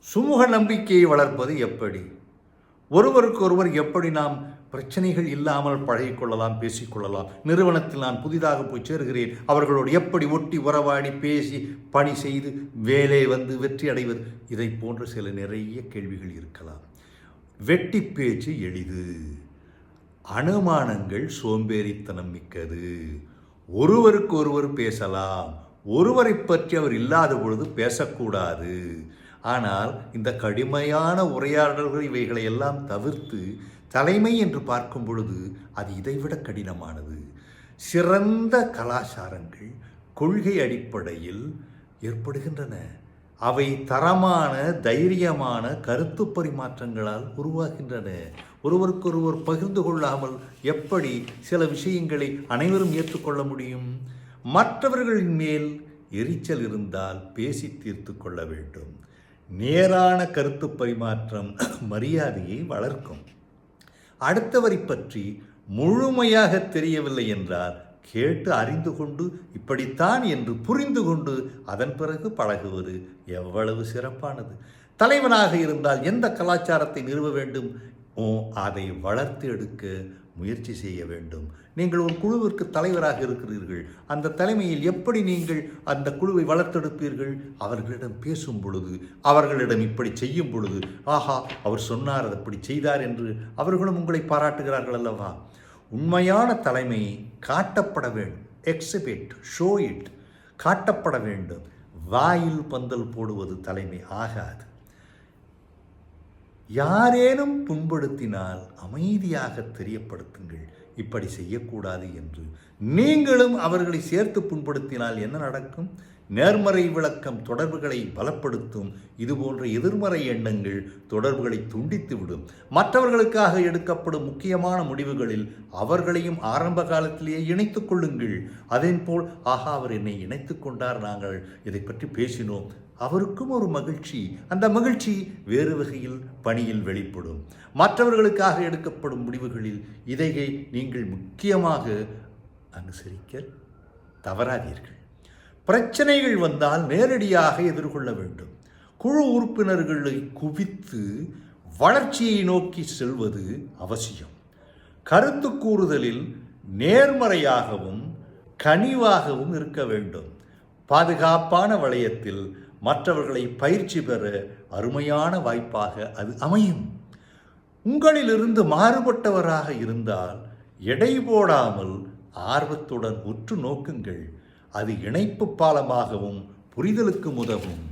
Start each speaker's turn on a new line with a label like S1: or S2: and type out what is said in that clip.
S1: சுமூக நம்பிக்கையை வளர்ப்பது எப்படி? ஒருவருக்கொருவர் எப்படி நாம் பிரச்சனைகள் இல்லாமல் பழகிக்கொள்ளலாம், பேசிக்கொள்ளலாம்? நிறுவனத்தில் நான் புதிதாக போய் சேருகிறேன், அவர்களோடு எப்படி ஒட்டி உறவாடி பேசி பணி செய்து வேலை வந்து வெற்றி அடைவது? இதை போன்ற சில நிறைய கேள்விகள் இருக்கலாம். வெட்டி பேச்சு எளிது, அனுமானங்கள் சோம்பேறித்தனம் மிக்கது. ஒருவருக்கு ஒருவர் பேசலாம், ஒருவரை பற்றி அவர் இல்லாத பொழுது பேசக்கூடாது. ஆனால் இந்த கடுமையான உரையாடல்கள் இவைகளை எல்லாம் தவிர்த்து தலைமை என்று பார்க்கும் பொழுது அது இதைவிட கடினமானது. சிறந்த கலாச்சாரங்கள் கொள்கை அடிப்படையில் ஏற்படுகின்றன. அவை தரமான தைரியமான கருத்து பரிமாற்றங்களால் உருவாகின்றன. ஒருவருக்கொருவர் பகிர்ந்து கொள்ளாமல் எப்படி சில விஷயங்களை அனைவரும் ஏற்றுக்கொள்ள முடியும்? மற்றவர்களின் மேல் எரிச்சல் இருந்தால் பேசி தீர்த்து கொள்ள வேண்டும். நேரான கருத்து பரிமாற்றம் மரியாதையை வளர்க்கும். அடுத்தவரை பற்றி முழுமையாக தெரியவில்லை என்றால் கேட்டு அறிந்து கொண்டு இப்படித்தான் என்று புரிந்து கொண்டு அதன் பிறகு பழகுவது எவ்வளவு சிறப்பானது. தலைவனாக இருந்தால் எந்த கலாச்சாரத்தை நிறுவ வேண்டும், அதை வளர்த்து எடுக்க முயற்சி செய்ய வேண்டும். நீங்கள் ஒரு குழுவிற்கு தலைவராக இருக்கிறீர்கள், அந்த தலைமையில் எப்படி நீங்கள் அந்த குழுவை வளர்த்தெடுப்பீர்கள்? அவர்களிடம் பேசும் பொழுது, அவர்களிடம் இப்படி செய்யும் பொழுது, ஆஹா அவர் சொன்னார், அது அப்படி செய்தார் என்று அவர்களும் உங்களை பாராட்டுகிறார்கள் அல்லவா? உண்மையான தலைமை காட்டப்பட வேண்டும். எக்ஸிபிட், ஷோ இட், காட்டப்பட வேண்டும். வாயில் பந்தல் போடுவது தலைமை ஆகாது. யாரேனும் புண்படுத்தினால் அமைதியாக தெரியப்படுத்துங்கள், இப்படி செய்யக்கூடாது என்று. நீங்களும் அவர்களை சேர்த்து புண்படுத்தினால் என்ன நடக்கும்? நேர்மறை விளக்கம் தொடர்புகளை பலப்படுத்தும். இதுபோன்ற எதிர்மறை எண்ணங்கள் தொடர்புகளை துண்டித்துவிடும். மற்றவர்களுக்காக எடுக்கப்படும் முக்கியமான முடிவுகளில் அவர்களையும் ஆரம்ப காலத்திலேயே இணைத்துக் கொள்ளுங்கள். அதேபோல், ஆஹா அவர் என்னை இணைத்து கொண்டார், நாங்கள் இதை பற்றி பேசினோம், அவருக்கும் ஒரு மகிழ்ச்சி. அந்த மகிழ்ச்சி வேறு வகையில் பணியில் வெளிப்படும். மற்றவர்களுக்காக எடுக்கப்படும் முடிவுகளில் இதை நீங்கள் முக்கியமாக அனுசரிக்க தவறாதீர்கள். பிரச்சனைகள் வந்தால் நேரடியாக எதிர்கொள்ள வேண்டும். குழு உறுப்பினர்களை குவித்து வளர்ச்சியை நோக்கி செல்வது அவசியம். கருத்து கூறுதலில் நேர்மறையாகவும் கனிவாகவும் இருக்க வேண்டும். பாதுகாப்பான வளையத்தில் மற்றவர்களை பயிற்சி பெற அருமையான வாய்ப்பாக அது அமையும். உங்களிலிருந்து மாறுபட்டவராக இருந்தால் எடை போடாமல் ஆர்வத்துடன் உற்று நோக்குங்கள். அது இணைப்பு பாலமாகவும் புரிதலுக்கு உதவும்.